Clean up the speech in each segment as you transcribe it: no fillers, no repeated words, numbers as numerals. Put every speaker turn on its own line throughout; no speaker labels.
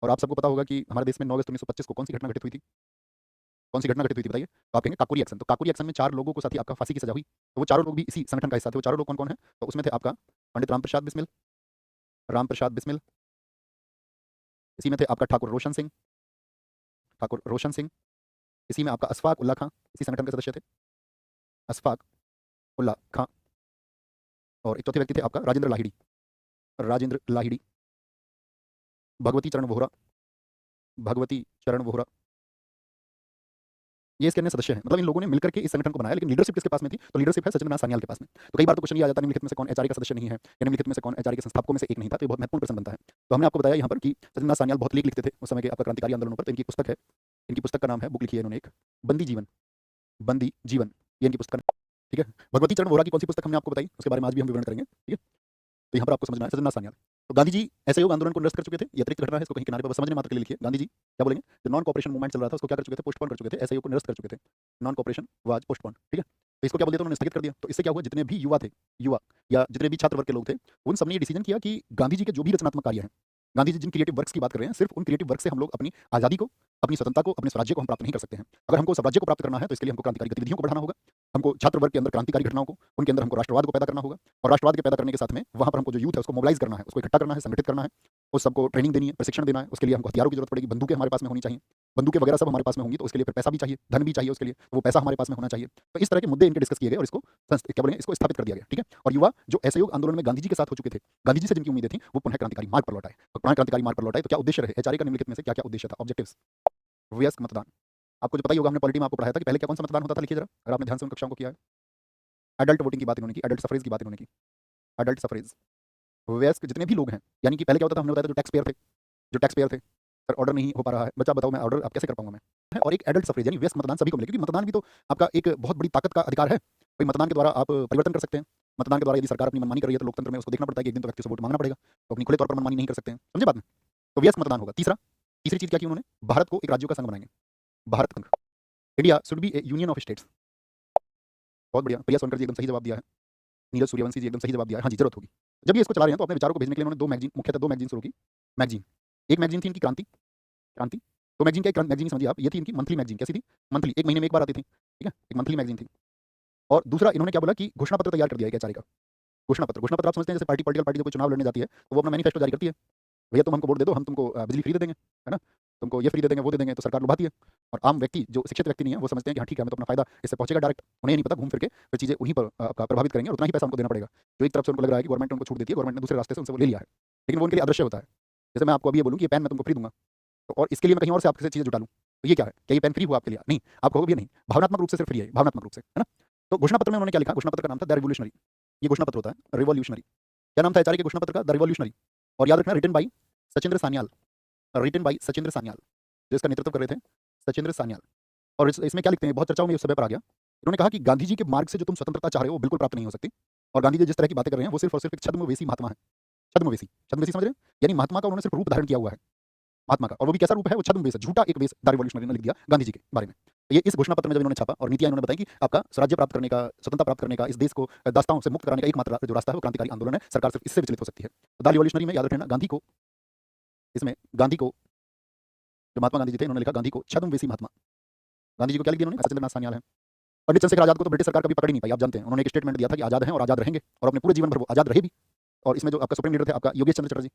और आप सबको पता होगा कि हमारे देश में 9 अगस्त 1925 को कौन सी घटना घटित हुई थी? कौन सी घटना घटित हुई थी बताइए? तो आप कहेंगे काकोरी एक्शन। तो काकोरी एक्शन में 4 लोगों को साथ ही आपका फांसी की सजा हुई। तो वो चारों लोग भी इसी संगठन का हिस्सा थे। वो चारों लोग कौन-कौन हैं? तो उसमें थे आपका पंडित रामप्रसाद बिस्मिल, इसी में थे आपका ठाकुर रोशन सिंह, इसी में आपका अशफाक उल्ला खां, इसी संगठन के सदस्य थे, अशफाक उल्ला खां। और एक चौथे व्यक्ति थे आपका राजेंद्र लाहिड़ी, भगवती चरण वोहरा। ये इसके अन्य सदस्य हैं। मतलब इन लोगों ने मिलकर के इस संगठन को बनाया, लेकिन लीडरशिप किसके पास में थी? तो लीडरशिप है सचिंद्र नाथ सान्याल के पास में। तो कई बार तो क्वेश्चन ये आ जाता है निम्नलिखित में से कौन एचआरए का सदस्य नहीं है, या निम्नलिखित में से कौन एचआरए के संस्थापकों में से एक नहीं था? तो ये बहुत महत्वपूर्ण प्रश्न बनता है। तो हमने आपको बताया यहाँ पर कि सचिंद्र नाथ सान्याल बहुत लेख लिखते थे उस समय के आपका क्रांतिकारी आंदोलनों पर। तो इनकी पुस्तक है, इनकी पुस्तक का नाम है, बुक लिखी है इन्होंने एक, बंदी जीवन, ये इनकी पुस्तक है। ठीक है। भगवती चरण वोहरा की कौन सी पुस्तक हमने आपको बताई, उसके बारे में आज भी हम विवरण करेंगे। ठीक है। तो यहाँ पर आपको समझना है सचिंद्र नाथ सान्याल। तो गांधी जी असहयोग आंदोलन को निरस्त कर चुके थे। ये अतिरिक्त घटना है, इसको कहीं किनारे पर बस समझने मात्र के लिए लिखिए। गांधी जी क्या बोलेंगे? जो नॉन कॉपरेशन मूवमेंट चल रहा था उसको क्या कर चुके थे? पोस्टपोन कर चुके थे, असहयोग को निरस्त कर चुके थे। Non cooperation was postpone. ठीक है। तो इसको क्या बोल दिया था उन्होंने? स्थगित कर दिया। तो इससे क्या हुआ? जितने भी युवा या जितने भी छात्र वर्ग के लोग थे, उन सबने ये डिसीजन किया कि गांधी जी के जो भी रचनात्मक कार्य हैं, गांधी जी जिन क्रिएटिव वर्क्स की बात कर रहे हैं, सिर्फ उन क्रिएटिव वर्क से हम लोग अपनी आजादी को, अपनी स्वतंत्रता को, अपने स्वराज्य को हम प्राप्त नहीं कर सकते हैं। अगर हमको स्वराज्य को प्राप्त करना है तो इसके लिए हमको क्रांतिकारी गतिविधियों को बढ़ाना होगा, हमको छात्र वर्ग के अंदर क्रांतिकारी घटनाओं को, उनके अंदर हमको राष्ट्रवाद को पैदा करना होगा, और राष्ट्रवाद के पैदा करने के साथ में वहां पर हमको जो यूथ है उसको मोबिलाइज करना है, उसको इकट्ठा करना है, संगठित करना है, उस सबको ट्रेनिंग देनी है, प्रशिक्षण देना है। उसके लिए हमको हथियारों की जरूरत पड़ेगी, बंदूकें हमारे पास में होनी चाहिए, बंदूकें वगैरह सब हमारे पास में होंगी, तो उसके लिए फिर पैसा भी चाहिए, धन भी चाहिए, उसके लिए वो पैसा हमारे पास में होना चाहिए। तो इस तरह के मुद्दे इनके डिस्कस किए गए और इसको क्या बोलेंगे, इसको स्थापित कर दिया गया। ठीक है। और युवा जो असहयोग आंदोलन में गांधी जी के साथ हो चुके थे, गांधी जी से जिनकी उम्मीदें थी, वो पुनः क्रांतिकारी मार्ग पर लौट आए। तो पुनः क्रांतिकारी मार्ग पर लौट आए तो क्या उद्देश्य रहे? एचआरए का निम्नलिखित में से क्या क्या उद्देश्य था? ऑब्जेक्टिव्स, वयस्क मतदान। आपको जो पता ही होगा, हमने पॉलिटी में आपको पढ़ाया था कि पहले क्या कौन सा मतदान होता था, लिखिए जरा, अगर आपने ध्यान से उन कक्षाओं को किया है। एडल्ट वोटिंग की बात इन्होंने की, एडल्ट सफरेज की बात इन्होंने की, एडल्ट सफरेज। वयस्क जितने भी लोग हैं, यानी कि पहले क्या होता था, हमने बताया था जो टैक्स पेयर थे, सर ऑर्डर नहीं हो पा रहा है, बच्चा बताओ मैं ऑर्डर अब कैसे कर पाऊंगा मैं? और एक एडल्ट सफरेज यानी व्यस्क मतदान सभी को मिले, क्योंकि मतदान भी तो आपका एक बहुत बड़ी ताकत का अधिकार है। भाई मतदान के द्वारा आप परिवर्तन कर सकते हैं। मतदान के द्वारा यदि सरकार अपनी मनमानी कर रही है तो लोकतंत्र में उसको देखना पड़ता है कि एक दिन तो व्यक्ति से वोट मांगना पड़ेगा, तो अपनी खुले तौर पर मनमानी नहीं कर सकते हैं। समझे बात में? तो व्यस्क मतदान होगा। तीसरी चीज क्या की उन्होंने? भारत को एक राज्यों का संघ बनाएंगे, भारत संघ, India should be A union of states. बहुत बढ़िया, प्रिया सोनकर जी एकदम सही जवाब दिया है, नीरज सूर्यवंशी जी एकदम सही जवाब दिया है। हाँ जी, जरूरत होगी। जब ये इसको चला रहे हैं तो अपने विचारों को भेजने के लिए उन्होंने मुख्यतः दो मैगजीन शुरू की। मैगजीन, एक मैगजीन थी इनकी क्रांति। तो मैगजीन क्या, एक मैगजीन समझिए आप, ये थी इनकी मंथली मैगजीन। कैसी थी? मंथली, एक महीने में एक बार आती थी। ठीक है, एक मंथली मैगजीन थी। और दूसरा इन्होंने क्या बोला कि घोषणा पत्र तैयार कर दिया एक एचआरए का। घोषणा पत्र आप समझते हैं, जैसे पॉलिटिकल पार्टी जब कोई चुनाव लड़ने जाती है तो वो अपना मैनिफेस्टो जारी करती है, भैया तुम हमको वोट दे दो, हम तुमको बिजली फ्री दे देंगे, है ना, तुमको ये फ्री दे देंगे, वो दे देंगे। तो सरकार लुभाती है, और आम व्यक्ति जो शिक्षित व्यक्ति नहीं है वो समझते हैं कि हाँ ठीक है, हमें तो अपना फायदा इससे पहुंचेगा डायरेक्ट। उन्हें नहीं पता घूम फिर के फिर चीजें उन्हीं पर आपका प्रभावित करेंगे और उतना ही पैसा हमको देना पड़ेगा। जो एक तरफ से उनको लग रहा है कि गवर्नमेंट उनको छूट देती है, गवर्नमेंट ने दूसरे रास्ते से उनसे वो ले लिया है, लेकिन वो उनके लिए अदृश्य होता है। जैसे मैं आपको अभी ये बोलूँ कि ये पेन मैं तुमको फ्री दूंगा, तो और इसके लिए मैं कहीं और से आपसे चीजें जुटा लूँ, तो ये क्या है? क्या ये पेन फ्री हुआ आपके लिए? नहीं, आप कहोगे नहीं, भावनात्मक रूप से सिर्फ फ्री है, भावनात्मक रूप से, है ना। तो घोषणा पत्र में उन्होंने क्या लिखा? घोषणा पत्र का नाम था द रिवोल्यूशनरी। ये घोषणा पत्र होता है रिवॉल्यूशनरी। क्या नाम था एचआरए के घोषणा पत्र का? The revolutionary. और याद रखना, रिटन बाई सचिंद्र सान्याल, जो इसका नेतृत्व कर रहे थे, सचिंद्र सान्याल। और इसमें क्या लिखते हैं, बहुत चर्चाओं में इस समय पर आ गया। इन्होंने कहा कि गांधी जी के मार्ग से जो तुम स्वतंत्रता चाह रहे हो वो बिल्कुल प्राप्त नहीं हो सकती, और गांधी जी जिस तरह की बातें कर रहे हैं वो सिर्फ और सिर्फ एक छद्मवेशी महात्मा है। छद्मवेशी समझ रहे हैं? यानी महात्मा का उन्होंने सिर्फ रूप धारण किया हुआ है, महात्मा का, और वो भी कैसा रूप है? वो छद्म वेश है, झूठा एक वेश। द रिवॉल्यूशनरी ने लिख दिया गांधी जी के बारे में। तो ये इस घोषणा पत्र में जब इन्होंने छापा और नीतियां इन्होंने बताई कि आपका स्वराज्य प्राप्त करने का, स्वतंत्रता प्राप्त करने का, इस देश को दास्ताओं से मुक्त कराने का एकमात्र जो रास्ता है वो क्रांतिकारी आंदोलन है, सरकार सिर्फ इससे विचलित हो सकती है। द रिवॉल्यूशनरी में याद रखना, गांधी को, इसमें गांधी को, जो महात्मा गांधी जी थे, उन्होंने लिखा गांधी को छद्मवेशी महात्मा। गांधी जी को क्या लिख दिया उन्होंने? सचिंद्र नाथ सान्याल है। पंडित चंद्रशेखर आजाद को तो ब्रिटिश सरकार कभी पकड़ ही नहीं पाई, आप जानते हैं। उन्होंने एक स्टेटमेंट दिया था कि आजाद हैं और आजाद रहेंगे, और अपने पूरे जीवन भर वो आजाद रहे भी। और इसमें जो आपका सुप्रीम लीडर थे आपका योगेश चंद्र चटर्जी,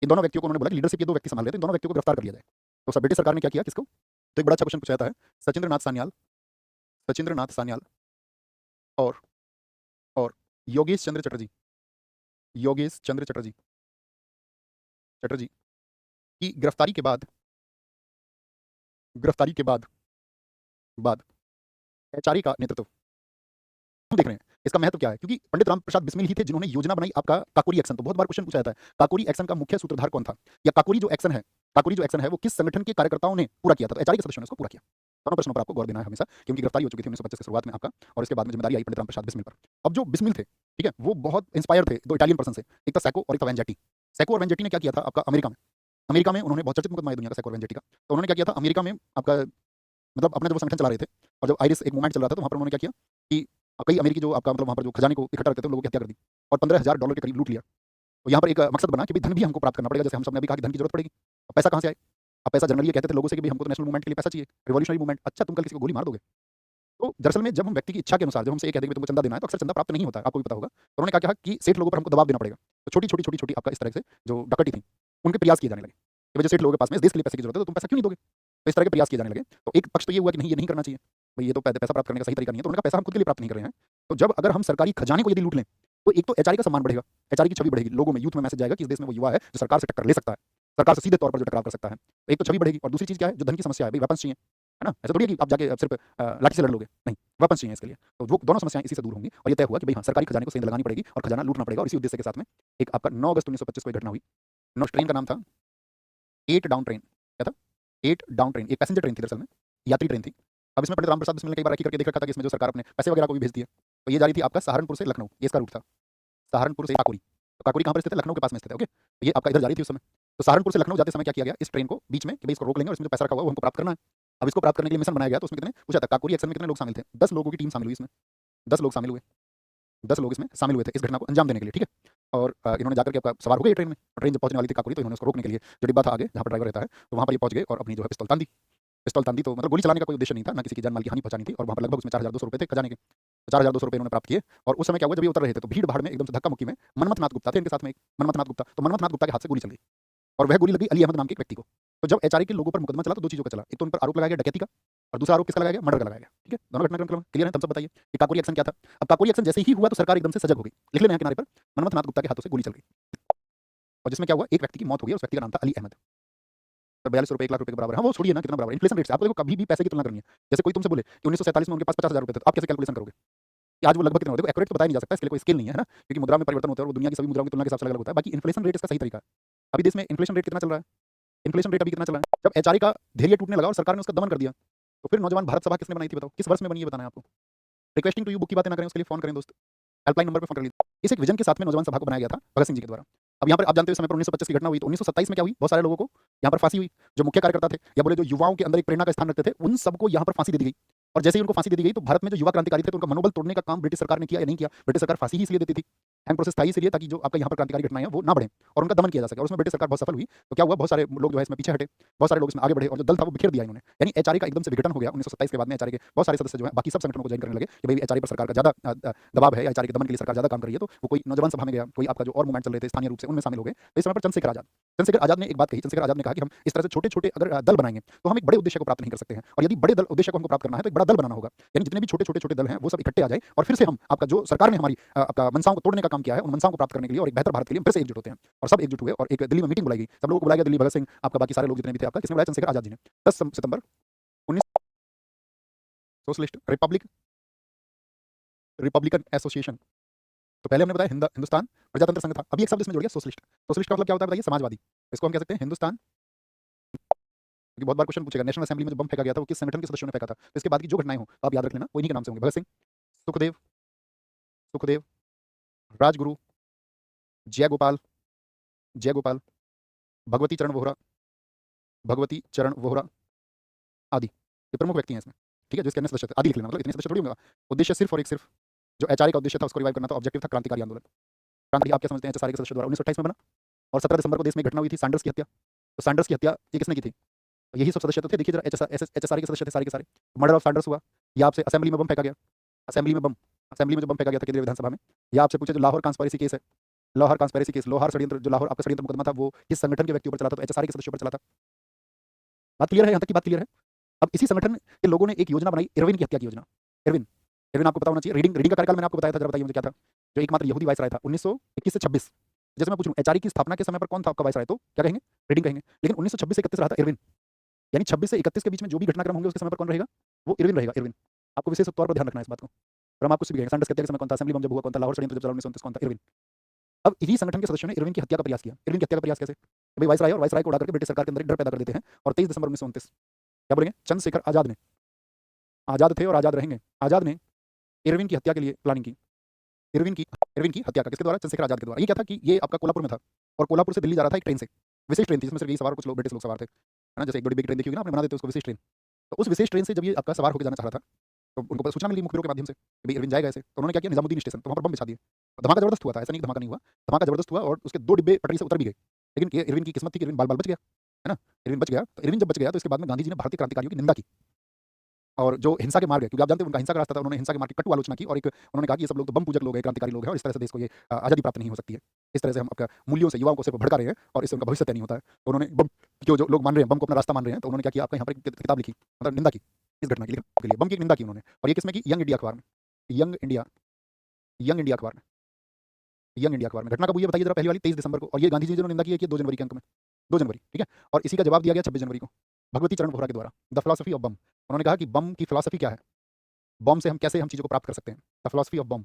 इन दोनों व्यक्तियों को उन्होंने बोला कि लीडरशिप ये दो व्यक्ति संभाल रहे थे, इन दोनों व्यक्तियों को गिरफ्तार कर लिया जाए। तो सब ब्रिटिश सरकार ने क्या किया? किसको? तो एक बड़ा अच्छा क्वेश्चन पूछा जाता है, सचिंद्र नाथ सान्याल, सचिंद्र नाथ सान्याल और और योगेश चंद्र चटर्जी, योगेश चंद्र चटर्जी चटर्जी की गिरफ्तारी के बाद, गिरफ्तारी के बाद बाद एचआरए का नेतृत्व क्यों देख रहे हैं? इसका महत्व क्या है? क्योंकि पंडित राम प्रसाद बिस्मिल ही थे जिन्होंने योजना बनाई आपका काकोरी एक्शन। तो बहुत बार क्वेश्चन पूछा जाता है, काकोरी एक्शन का मुख्य सूत्रधार कौन था, या काकोरी जो एक्शन है वो किस संगठन के कार्यकर्ताओं ने पूरा किया था? तो एचआरए के सदस्यों ने उसको पूरा किया। दोनों प्रश्नों पर आपको गौर देना है हमेशा, क्योंकि गिरफ्तारी हो चुकी थी 1925 की शुरुआत में आपका, और इसके बाद में जिम्मेदारी आई पंडित राम प्रसाद बिस्मिल पर। अब जो बिस्मिल थे, ठीक है, वो बहुत इंस्पायर थे दो इटालियन पर्सन से, एक था सैको और एक था वेंजेटी। सैको और वेंजेटी ने क्या किया था आपका अमेरिका में उन्होंने बहुत चर्चित मुकदमा है दुनिया का सैको और वेंजेटी का। तो उन्होंने क्या किया था अमेरिका में आपका, मतलब अपना जो संगठन चला रहे थे, और जब आयरिस एक मूवमेंट चल रहा था तो वहाँ पर उन्होंने क्या किया कि कई अमेरिकी जो आपका मतलब वहाँ पर जो खजाने को इकट्ठा करते थे उन लोगों की हत्या कर दी, और $15,000 के करीब लूट लिया। तो यहाँ पर एक मकसद बना कि भाई धन भी हमको प्राप्त करना पड़ेगा, जैसे हम सबने अभी कहा कि धन की जरूरत पड़ेगी, पैसा कहाँ से आए? आप पैसा जनरली ये कहते थे लोगों से कि भाई हमको तो नेशनल मूवमेंट के लिए पैसा चाहिए, रिवॉल्यूशनरी मूवमेंट। अच्छा, तुम कल किसी को गोली मार दोगे। तो दरअसल में जब हम व्यक्ति की इच्छा के अनुसार जब हमसे ये कहते हैं कि तुमको चंदा देना है, तो अक्सर चंदा प्राप्त नहीं होता है, आपको भी पता होगा। तो उन्होंने क्या कहा कि सेठ लोगों पर हमको दबाव देना पड़ेगा। तो छोटी-छोटी आपका इस तरह से जो डकैती थी, उनके प्रयास किए जाने लगे। कि वजह सेठ लोगों के पास में इस देश के लिए पैसे की ज़रूरत है, तो तुम पैसा क्यों नहीं दोगे? तो इस तरह के प्रयास किए जाने लगे। तो एक पक्ष तो ये हुआ कि नहीं, ये नहीं करना चाहिए। भई ये तो पैसा प्राप्त करने का सही तरीका नहीं है। तो उन्होंने कहा पैसा हम खुद के लिए प्राप्त नहीं कर रहे हैं। तो जब अगर हम सरकारी खजाने को यदि लूट लें, तो एक तो एचआरए का सम्मान बढ़ेगा, एचआरए की छवि बढ़ेगी, लोगों में, यूथ में मैसेज जाएगा कि इस देश में वो युवा है जो सरकार से टक्कर ले सकता है, सरकार से सीधे तौर पर जो टकराव कर सकता है। तो एक तो छवि बढ़ेगी और दूसरी चीज़ क्या है, जो धन की समस्या है, भई वेपन्स चाहिए, है ना? ऐसा थोड़ी है कि आप जाके सिर्फ लाठी से लड़ लोगे, नहीं, वेपन्स चाहिए इसके लिए। तो वो दोनों समस्याएँ इसी से दूर होंगी और ये तय हुआ कि भई हाँ, सरकारी खजाने को सेंध लगानी पड़ेगी और खजाना लूटना पड़ेगा और इसी उद्देश्य के साथ में एक आपका 9 अगस्त 1925 को एक घटना हुई। ट्रेन का नाम था 8 डाउन ट्रेन। क्या था? 8 डाउन ट्रेन, एक पैसेंजर ट्रेन थी दरअसल में, यात्री ट्रेन थी। अब इसमें पंडित राम प्रसाद बिस्मिल ने कई बार रेकी करके देख रखा था कि इसमें जो सरकार अपने पैसे वगैरह को भी भेजती है। तो ये जा रही थी आपका सहारनपुर से लखनऊ, ये इसका रूट था। सहारनपुर से काकोरी। तो काकोरी कहाँ पर स्थित है? लखनऊ के पास में स्थित है, ओके? तो ये आपका इधर जा रही थी उस समय। तो सहारनपुर से लखनऊ जाते समय क्या किया गया, इस ट्रेन को बीच में कि भई इसको रोक लेंगे और इसमें जो पैसा रखा हुआ है वो हमको प्राप्त करना है। अब इसको प्राप्त करने के लिए मिशन बनाया गया, तो उसमें कितने पूछा था काकोरी एक्शन में कितने लोग शामिल थे? 10 लोगों की टीम शामिल हुई इसमें। 10 लोग शामिल हुए। 10 लोग इसमें शामिल हुए थे इस घटना को अंजाम देने के लिए, ठीक है? और इन्होंने जाकर के आपका सवार हो गए ट्रेन में। ट्रेन जब पहुँचने वाली थी काकोरी, तो इन्होंने उसको रोकने के लिए जो डिब्बा था आगे जहाँ पर ड्राइवर रहता है, तो वहाँ पर ये पहुँच गए और अपनी जो है पिस्तौल तान दी। पिस्तौल तान दी तो मतलब गोली चलाने का कोई उद्देश्य नहीं था, ना किसी की जान-माल की हानि पहुँचानी थी और वहाँ पर लगभग उसमें 4200 रुपए थे खजाने के। 4200 रुपए इन्होंने प्राप्त किए और उस समय क्या हुआ जब ये उतर रहे थे तो भीड़-भाड़ में एकदम से धक्का-मुक्की में मनमथ नाथ गुप्ता थे इनके साथ में एक, मनमथ नाथ गुप्ता। तो मनमथ नाथ गुप्ता के हाथ से गोली चल गई और वह गोली लगी अली अहमद नाम के एक व्यक्ति को। तो जब एचआरए के लोगों पर मुकदमा चला तो 2 चीज़ों का चला। एक तो उन पर आरोप लगाया गया डकैती का और दूसरा आरोप किसका लगाया गया? मर्डर का लगाया गया, ठीक है? दोनों घटनाक्रम क्लियर है? तब सब बताइए कि काकोरी एक्शन क्या था? अब काकोरी एक्शन जैसे ही हुआ तो सरकार एकदम से सजग हो गई। लिख लेना यहाँ किनारे पर, मनमथ नाथ गुप्ता के हाथों से गोली चल गई और जिसमें क्या हुआ, एक व्यक्ति की मौत हो गई और उस व्यक्ति का नाम था अली अहमद। तो 42 रुपए 1 लाख रुपए के बराबर है। हाँ, वो छोड़िए ना कितना बराबर है, इन्फ्लेशन रेट से आपको देखो कभी भी पैसे की तुलना करनी है। जैसे कोई तुमसे बोले कि 1947 में उनके पास 50,000 रुपए थे, तो आप कैसे कैलकुलेशन करोगे कि आज वो लगभग कितना होगा? देखो एक्यूरेट तो बताया नहीं जा सकता, इसके लिए कोई स्केल नहीं है, है ना? क्योंकि मुद्रा में परिवर्तन होता है और वो दुनिया की सभी मुद्राओं की तुलना के हिसाब से अलग-अलग होता है। बाकी इन्फ्लेशन रेट इसका सही तरीका है। अभी देश में इन्फ्लेशन रेट कितना चल रहा है? इन्फ्लेशन रेट अभी कितना चल रहा है? जब एचआरए का धैर्य टूटने लगा और सरकार ने उसका दमन कर दिया, तो फिर नौजवान भारत सभा किसने बनाई थी बताओ? किस वर्ष में बनी है बताना है आपको? रिक्वेस्टिंग टू यू बुक की बातें ना करें, उसके लिए फ़ोन करें दोस्त। हेल्पलाइन नंबर पे फ़ोन कर लीजिए। इस एक विज़न के साथ में नौजवान सभा को बनाया गया था भगत सिंह जी के द्वारा। अब यहाँ पर आप जानते हो इस समय पर 1925 की घटना हुई, तो 1927 में क्या हुई? बहुत सारे लोगों को यहाँ पर फांसी हुई। जो मुख्य कार्यकर्ता थे या बोले जो युवाओं के अंदर एक प्रेरणा का स्थान रखते थे, उन सबको यहाँ पर फांसी दे दी गई। और जैसे ही उनको फांसी दे दी गई, तो भारत में जो युवा क्रांतिकारी थे, तो उनका मनोबल तोड़ने का काम ब्रिटिश सरकार ने किया या नहीं किया? ब्रिटिश सरकार फांसी ही इसलिए देती थी, हैंग प्रोसेस था ही इसलिए ताकि जो आपका यहाँ पर क्रांतिकारी घटनाएँ हैं, वो ना बढ़ें और उनका दमन किया जा सके और उसमें ब्रिटिश सरकार बहुत सफल हुई। तो क्या हुआ? बहुत सारे लोग जो है इसमें पीछे हटे, बहुत सारे लोग इसमें आगे बढ़े और जो दल था वो बिखेर दिया इन्होंने। यानी एचआरए का एकदम से विघटन हो गया 1927 के बाद में एचआरए के बहुत सारे सदस्य जो हैं बाकी सब संगठनों को जॉइन करने लगे कि भई एचआरए पर सरकार का ज़्यादा दबाव है या एचआरए के दमन के लिए सरकार ज़्यादा काम कर रही है। तो वो कोई नौजवान सभा में गया, कोई आपका जो और मूवमेंट चल रहे थे स्थानीय रूप से उनमें शामिल हो गए। तो इस समय पर चंद्रशेखर आज़ाद ने एक बात कही, चंद्रशेखर आज़ाद ने कहा कि हम इस तरह से छोटे-छोटे अगर दल बनाएँगे, तो हम एक बड़े उद्देश्य को प्राप्त नहीं कर सकते हैं और यदि बड़े दल उद्देश्य को हमको प्राप्त करना है, तो एक बड़ा दल बनाना होगा। यानी जितने भी छोटे-छोटे दल हैं, वो सब इकट्ठे आ जाएँ और फिर से हम आपका जो सरकार ने हमारी आपका मनसाओं को तोड़ने का काम किया है, उन मनसाओं को प्राप्त करने के लिए और एक बेहतर भारत के लिए हम फिर से एकजुट होते हैं। और सब एकजुट हुए और एक दिल्ली में मीटिंग बुलाई गई। सब लोगों को बुलाया गया, दिल्ली भगत सिंह, आपका बाकी सारे लोग जितने भी थे आपका, किसने बुलाया? चंद्रशेखर आज़ाद जी ने। 10 सितंबर 19 सोशलिस्ट रिपब्लिकन एसोसिएशन। तो पहले हमने बताया हिंदुस्तान प्रजातंत्र संघ था। अभी एक शब्द इसमें जुड़ गया सोशलिस्ट। सोशलिस्ट का मतलब क्या होता है बताइए? समाजवादी। इसको हम कह सकते हैं हिंदुस्तान, क्योंकि बहुत बार क्वेश्चन पूछेगा नेशनल असेंबली में जो बम फेंका गया था वो किस संगठन के सदस्यों ने फेंका था? तो इसके बाद की जो घटनाएं हो तो आप याद रख लेना, वो इन्हीं के नाम से होंगे। भगत सिंह, सुखदेव सुखदेव, राजगुरु, जयगोपाल जयगोपाल, भगवती चरण वोहरा, भगवती चरण वोहरा आदि। ये प्रमुख व्यक्ति हैं इसमें, ठीक है? जो इसके अन्य सदस्य थे, आदि लिख लेना, मतलब इतने सदस्य थोड़ी होंगे। उद्देश्य सिर्फ और एक सिर्फ जो एचआरए का उद्देश्य था उसको रिवाइव करना था, ऑब्जेक्टिव था क्रांतिकारी आंदोलन। क्रांति आप क्या समझते हैं एचएसआरए के सदस्यों द्वारा 1928 में बना और 17 दिसंबर को देश में घटना हुई थी सैंडर्स की हत्या। तो सैंडर्स की हत्या ये किसने की थी? तो यही सब सदस्य तो थे, देखिए जरा एचएसआरए के सदस्य थे सारे के सारे। मर्डर ऑफ सैंडर्स हुआ या आपसे असेंबली में बम फेंका गया, असेंबली में जो बम फेंका गया था केंद्रीय विधानसभा में, या आपसे पूछे जो लाहौर कॉन्स्पिरेसी केस है, लाहौर कॉन्स्पिरेसी केस, लोहार षड्यंत्र, जो लाहौर आपका षड्यंत्र मुकदमा था वो किस संगठन के व्यक्तियों पर चला था? तो एचएसआरए के सदस्यों पर चला था। बात क्लियर है? यहाँ तक की बात क्लियर है? अब इसी संगठन के लोगों ने एक योजना बनाई, इरविन की हत्या की योजना। इरविन इरविन आपको पता होना चाहिए। रीडिंग का कार्यकाल मैंने आपको बताया था, जरा बताइए मुझे क्या था? जो एकमात्र यहूदी वायसराय था 1921 से 26। जैसे मैं पूछूं एचआरए की स्थापना के समय पर कौन था आपका वायसराय, तो क्या कहेंगे? रीडिंग कहेंगे। लेकिन 1926 से 31 रहा था इरविन। यानी 26 से 31 के बीच में जो भी घटनाक्रम होंगे उसके समय पर कौन रहेगा? वो इरविन रहेगा, इरविन। आपको विशेष तौर पर ध्यान रखना है इस बात को। और हम आपको कुछ भी कहेंगे, सैंडर्स की हत्या के समय कौन था, असेंबली बम जब हुआ कौन था, लाहौर षड्यंत्र जब चला 1929 कौन था? इरविन। अब इन्हीं संगठन के सदस्यों ने इरविन की हत्या का प्रयास किया। इरविन की हत्या का प्रयास कैसे? भाई वायसराय और वायसराय को उड़ा करके ब्रिटिश सरकार के अंदर एक डर पैदा कर देते हैं और 23 दिसंबर 1929 क्या बोलेंगे? चंद्रशेखर आजाद ने, आजाद थे और आजाद रहेंगे, आजाद ने इरविन की हत्या के लिए प्लानिंग की। इरविन की हत्या का किसके द्वारा? चंद्रशेखर आजाद के द्वारा। ये क्या था कि ये आपका कोल्हापुर में था और कोल्हापुर से दिल्ली जा रहा था एक ट्रेन से, विशेष ट्रेन थी जिसमें सिर्फ यही सवार कुछ लोग ब्रिटिश लोग सवार थे, है ना? जैसे एक बड़ी बिग ट्रेन देखी होगी ना आपने, बना देते उसको विशेष ट्रेन। तो उस विशेष ट्रेन से जब ये आपका सवार होकर जाना चाह रहा था, तो उनको सूचना मिली मुखबिरों के माध्यम से कि भाई इरविन जाएगा ऐसे। तो उन्होंने क्या किया, निजामुद्दीन स्टेशन, तो वहाँ पर बम बिछा दिए। तो धमाका जबरदस्त हुआ था, ऐसा नहीं धमाका नहीं हुआ, धमाका जबरदस्त हुआ और उसके 2 डिब्बे पटरी से उतर भी गए। लेकिन ये इरविन की किस्मत थी कि इरविन बाल-बाल बच गया, है ना? इरविन बच गया, तो इरविन जब बच गया तो इसके बाद में गांधी जी ने भारतीय क्रांतिकारियों की निंदा की और जो हिंसा के मार्ग है, क्योंकि आप जानते हैं उनका हिंसा का रास्ता था, उन्होंने हिंसा के मार्ग की कटु आलोचना की और एक उन्होंने कहा कि ये सब लोग तो बम पूजक लोग हैं, क्रांतिकारी लोग हैं और इस तरह से देश को ये आज़ादी प्राप्त नहीं हो सकती है। इस तरह से हम आपका मूल्यों से युवाओं को सिर्फ भड़का रहे हैं और इससे उनका भविष्य तय नहीं होता है। तो उन्होंने बम जो लोग मान रहे हैं, बम को अपना रास्ता मान रहे हैं, तो उन्होंने क्या किया, आपका यहाँ पर एक किताब लिखी, मतलब निंदा की इस घटना की, के लिए बम की निंदा की उन्होंने। और ये किसमें की, यंग इंडिया अखबार में, यंग इंडिया यंग इंडिया अखबार में, यंग इंडिया अखबार में। घटना कब हुई है बताइए जरा, पहली वाली 23 दिसंबर को, और ये गांधी जी ने निंदा की है कि 2 जनवरी के अंक में, 2 जनवरी, ठीक है। और इसी का जवाब दिया गया 26 जनवरी को भगवती चरण वोहरा के द्वारा, द फिलॉसफी ऑफ बम। उन्होंने कहा कि बम की फिलॉसफी क्या है, बम से हम कैसे हम चीज़ों को प्राप्त कर सकते हैं, द फिलॉसफी ऑफ बम।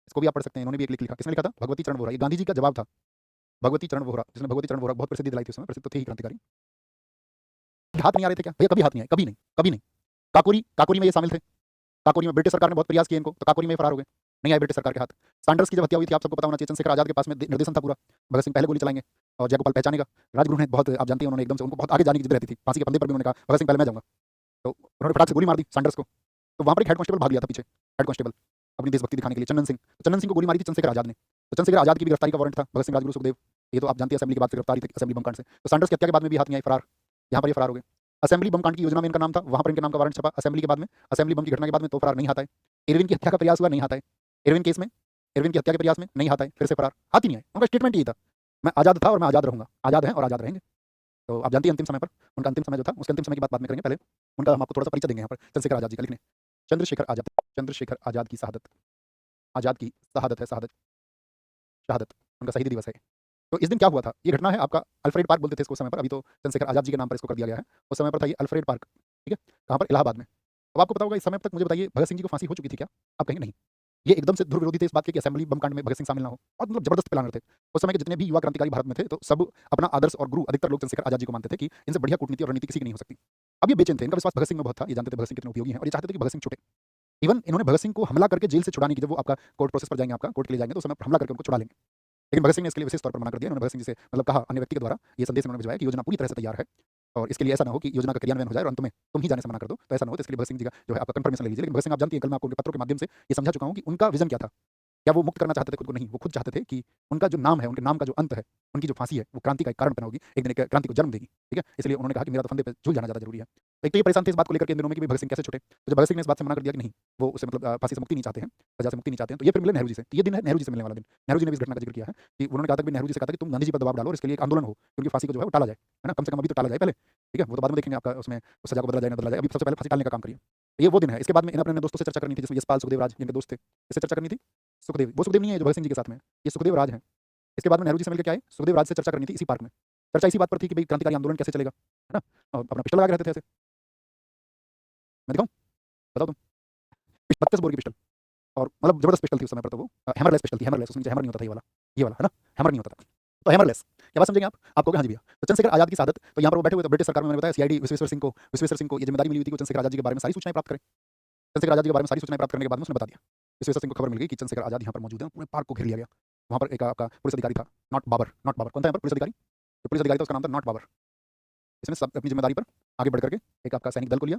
इसको भी आप पढ़ सकते हैं, इन्होंने भी एक लिखा, किसने लिखा था, भगवती चरण वोहरा। ये गांधी जी का जवाब था, भगवती चरण वोहरा, जिसने भगवती चरण वोहरा बहुत प्रसिद्धि दिलाई थी, उस समय प्रसिद्ध तो थे ही क्रांतिकारी। हाथ नहीं आ रहे थे क्या भैया, कभी हाथ नहीं आए, कभी नहीं, कभी नहीं। काकोरी, काकोरी में ये शामिल थे, काकोरी में ब्रिटिश सरकार ने बहुत प्रयास किए इनको, तो काकोरी में फरार हो गए, नहीं आए ब्रिटिश सरकार के हाथ। सैंडर्स की जब हत्या हुई थी, आप सबको पता होना चाहिए, चंद्रशेखर आजाद के पास में निर्देशन था पूरा, भगत सिंह पहले गोली चलाएंगे और जयगोपाल पहचानेगा। राजगुरु ने बहुत, आप जानते हैं, उन्होंने एकदम से उनको बहुत आगे जाने की जिद रहती थी, फांसी के फंदे पर भी उन्होंने कहा भगत सिंह पहले मैं जाऊंगा, तो उन्होंने फटाक से गोली मार दी सैंडर्स को। तो वहाँ पर एक हेड कांस्टेबल भाग लिया था पीछे, हेड कांस्टेबल अपनी देशभक्ति दिखाने के लिए, चंदन सिंह। तो चंदन सिंह को गोली मारी थी चंद्रशेखर आजाद ने, तो चंद्रशेखर आजाद की भी गिरफ्तारी का वारंट था, भगत सिंह, राजगुरु, सुखदेव, ये तो आप जानते हैं असेंबली के बाद से गिरफ्तारी थी, असेंबली बम कांड से। तो सैंडर्स की हत्या के बाद में भी हाथ नहीं आए, फरार, यहाँ पर ये फरार हो गए। असेंबली बम कांड की योजना में इनका नाम था, वहाँ पर इनके नाम का वारंट छपा, असेंबली के बाद में, असेंबली बम की घटना के बाद में, तो फरार नहीं आता है। इरविन की हत्या का प्रयास हुआ, नहीं आता है। इरविन केस में, इरविन की हत्या के प्रयास में नहीं आता है, फिर से फरार, हाथ ही नहीं आए। उनका स्टेटमेंट यही था, मैं आजाद था और मैं आजाद रहूंगा, आजाद हैं और आजाद रहेंगे। तो आप जानती हैं अंतिम समय पर, उनका अंतिम समय जो था, उसके अंतिम समय की बात में करेंगे, पहले उनका हम आपको थोड़ा सा परिचय देंगे यहाँ पर, चंद्रशेखर आजाद जी का लिखने। चंद्रशेखर आजाद, चंद्रशेखर आजाद की शहादत, आजाद की शहादत है, शहादत, शहादत, उनका शहीदी दिवस है। तो इस दिन क्या हुआ था, ये घटना है आपका अल्फ्रेड पार्क बोलते थे इसको उस समय पर, अभी तो चंद्रशेखर आजाद जी के नाम पर इसको कर दिया गया है, उस समय पर था ये अल्फ्रेड पार्क, ठीक है, कहाँ पर, इलाहाबाद में। अब आपको पता होगा इस समय तक, मुझे बताइए भगत सिंह जी को फांसी हो चुकी थी क्या, आप कहेंगे नहीं। ये एकदम से ध्रुव विरोधी थे इस बात के कि असेंबली बम कांड में भगत सिंह शामिल ना हो, और मतलब जबरदस्त प्लानर थे। उस समय के जितने भी युवा क्रांतिकारी भारत में थे, तो सब अपना आदर्श और गुरु अधिकतर लोग चंद्रशेखर आजाद जी को मानते थे कि इनसे बढ़िया कूटनीति और रणनीति किसी की नहीं हो सकती। अब ये बेचैन थे, इनका विश्वास भगत सिंह में बहुत था, ये जानते थे भगत सिंह कितने उपयोगी हैं और ये चाहते थे कि भगत सिंह छूटे। इवन इन्होंने भगत सिंह को हमला करके जेल से छुड़ाने की, जब वो आपका कोर्ट प्रोसेस पर जाएंगे, आपका कोर्ट के लिए जाएंगे, तो उस समय हमला करके उनको छुड़ा लेंगे। लेकिन भगत सिंह ने इसके लिए विशेष तौर पर मना कर दिया। उन्होंने भगत सिंह जी से मतलब कहा, अन्य व्यक्ति के द्वारा ये संदेश उन्होंने भिजवाया कि योजना पूरी तरह से तैयार है और इसके लिए ऐसा ना हो कि योजना का क्रियान्वयन हो जाए और अंत में तुम ही जाने से मना कर दो, तो ऐसा ना हो। तो इसके लिए भगत सिंह जी का जो है आपका कंफर्मेशन ले लीजिए। लेकिन भगत सिंह, आप जानती हैं, कल मैं आपको उनके पत्रों के माध्यम से ये समझा चुका हूँ कि उनका विजन क्या था। क्या वो मुक्त करना चाहते थे खुद को, नहीं, वो खुद चाहते थे कि उनका जो नाम है, उनके नाम का जो अंत है, उनकी जो फांसी है, वो क्रांति का एक कारण बना होगी, एक दिन एक क्रांति को जन्म देगी, ठीक है। इसलिए उन्होंने कहा कि मेरा तो फंदे पे झूल जाना ज़्यादा जरूरी है। एक तो ये परेशान थे इस बात को लेकर के इन दिनों में कि भगत सिंह कैसे छूटे। तो जब भगत सिंह ने इस बात से मना कर दिया कि नहीं, वो उसे मतलब फांसी से मुक्ति नहीं चाहते हैं, सजा से मुक्ति नहीं चाहते हैं, तो ये फिर मिले नेहरू जी से। तो ये दिन है नेहरू जी से मिलने वाला दिन। नेहरू जी ने भी इस घटना का जिक्र किया है कि उन्होंने कहा था कि नेहरू जी से कहा था कि तुम गांधी जी पर दबाव डालो और इसके लिए एक आंदोलन हो, क्योंकि फांसी को जो है वो टाला जाए, है ना, कम से कम अभी तो टाला जाए पहले, ठीक है। वो तो बाद में देखेंगे आपका उसमें उस सजा को बदला जाए ना बदला जाए, अभी सबसे पहले फांसी टालने का काम करिए। तो ये वो दिन है। इसके बाद में इन अपने दोस्तों से चर्चा करनी थी, जिसमें यशपाल, सुखदेव राज जिनके दोस्त थे, इससे चर्चा करनी थी। सुखदेव, वो सुखदेव नहीं है जो भगत सिंह जी के साथ में है, ये सुखदेव राज हैं। इसके बाद में नेहरू जी से मिलकर क्या है, सुखदेव राज से चर्चा करनी थी इसी पार्क में। चर्चा इसी बात पर थी कि भाई क्रांतिकारी आंदोलन कैसे चलेगा, है ना। और अपना पिस्टल लगा के रहते थे ऐसे, मैं दिखाऊं, बताओ तुम, 32 बोर की पिस्टल, और मतलब जबरदस्त पिस्टल थी उस समय पर। तो वो हैमरलेस पिस्टल थी, हैमरलेस, उसमें नीचे हैमर नहीं होता था, ये वाला, है ना, हैमर नहीं होता था, तो हैमरलेस। क्या बात समझेंगे आप कहोगे हाँ जी भैया। तो चंद्रशेखर आजाद की शहादत, तो यहाँ पर वो बैठे हुए थे ब्रिटिश सरकार में, मैंने बताया सीआईडी विश्वेश्वर सिंह को ये जिम्मेदारी मिली हुई थी कि चंद्रशेखर आजाद जी के बारे में सारी सूचनाएं प्राप्त करें। चंद्रशेखर आजाद के बारे में सारी सूचनाएं प्राप्त करने के बाद में उसने बता दिया, विश्वेश्वर सिंह को खबर मिल गई कि चंद्रशेखर आजाद यहाँ पर मौजूद है, पूरे पार्क को घेर लिया गया। वहाँ पर एक आपका पुलिस अधिकारी था, नॉट बाबर, नॉट बाबर, कौन था यहाँ पर पुलिस अधिकारी, जो पुलिस अधिकारी था उसका नाम था नॉट बाबर। इसने सब अपनी जिम्मेदारी पर आगे बढ़ करके एक आपका सैनिक दल को लिया,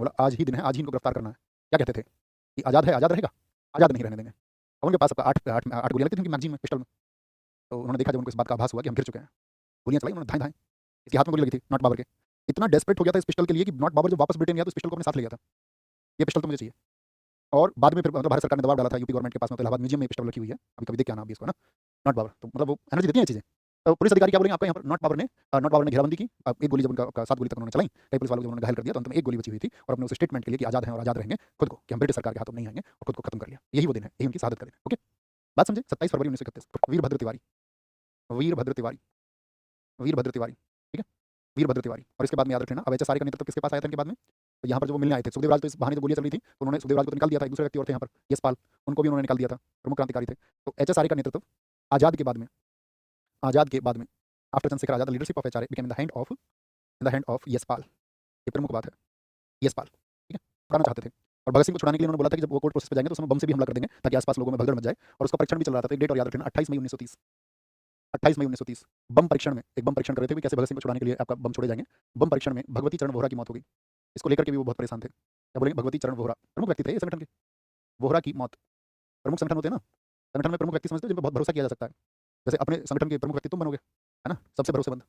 बोला आज ही दिन है, आज ही इनको गिरफ्तार करना है। क्या कहते थे कि आजाद है, आजाद रहेगा, आजाद नहीं रहने देंगे। और उनके पास आपका आठ गोलियां लगती थी उनकी मैगजीन में, पिस्टल में। तो उन्होंने देखा, जब उनको इस बात का आभास हुआ कि हम गिर चुके हैं, गोलियां चलाई उन्होंने, धाएं धाएं, इसके हाथ में गोली लगी थी नॉट बाबर के। इतना डेस्परेट हो गया था इस पिस्टल के लिए कि नॉट बाबर जब वापस ब्रिटेन गया तो इस पिस्टल को अपने साथ ले गया था, ये पिस्टल तो मुझे चाहिए। और बाद में फिर मतलब भारत सरकार ने दबाव डाला था यूपी गवर्नमेंट के पास में, तो इलाहाबाद म्यूजियम में पिस्टल रखी हुई है, अभी कभी देख के आना आप इसको, है ना, नॉट पावर। तो मतलब वो एनर्जी देती है चीज़ें। तो पुलिस अधिकारी क्या बोलेंगे आपका यहाँ पर, नॉट पावर ने घेराबंदी की। अब एक गोली जब उनका 7 गोली तक उन्होंने चलाई, कई पुलिस वालों को उन्होंने घायल कर दिया, तो अंत में एक गोली बची हुई थी और अपने उस स्टेटमेंट के लिए कि आजाद हैं और आजाद रहेंगे खुद को, कि हम ब्रिटिश सरकार के हाथों नहीं आएंगे, और खुद को खत्म कर लिया। यही वो दिन है, यही उनकी शहादत का दिन है। ओके, बात समझे। 27 फरवरी 1931, वीरभद्र तिवारी, वीरभद्र तिवारी, वीरभद्र तिवारी, ठीक है, वीरभद्र तिवारी। और इसके बाद में याद रख लेना, अब एचएस आर्य का नेतृत्व किसके पास आया था इनके बाद में, तो यहाँ पर जो वो मिलने आए थे सुखदेव राज, तो इस बहाने जो गोलियां चल रही थी, तो उन्होंने सुखदेव राज को तो निकाल दिया था, एक दूसरे व्यक्ति और थे यहाँ पर, यशपाल, उनको भी उन्होंने निकाल दिया था, प्रमुख क्रांतिकारी थे। तो एचएस आर्य का नेतृत्व आजाद के बाद में, आजाद के बाद में, after Chandrashekhar Azad, leadership of HRA became in the hand of Yashpal. ये प्रमुख बात है, यशपाल, ठीक है, छुड़ाना चाहते थे। और भगत सिंह को छुड़ाने के लिए उन्होंने बोला था कि जब वो कोर्ट प्रोसेस पे जाएंगे तो उसमें बम से भी हमला कर देंगे, ताकि आसपास लोगों में भगदड़ मच जाए। और उसका परीक्षण भी चल रहा था, तो एक डेट और याद रखना, 28 मई 1930, 28 मई 1930, बम परीक्षण में, एक बम परीक्षण कर रहे थे कि कैसे भगत सिंह को छुड़ाने के लिए आपका बम छोड़े जाएंगे। बम परीक्षण में भगवती चरण वोहरा की मौत हो गई। इसको लेकर के भी वो बहुत परेशान थे। क्या बोलेंगे, भगवती चरण वोहरा प्रमुख व्यक्ति थे ये संगठन के, वोहरा की मौत। प्रमुख संगठन होते हैं ना, संगठन में प्रमुख व्यक्ति समझते हो जिन पर बहुत भरोसा किया जा सकता है। जैसे अपने संगठन के प्रमुख व्यक्ति तुम बनोगे, है ना, सबसे भरोसेमंद,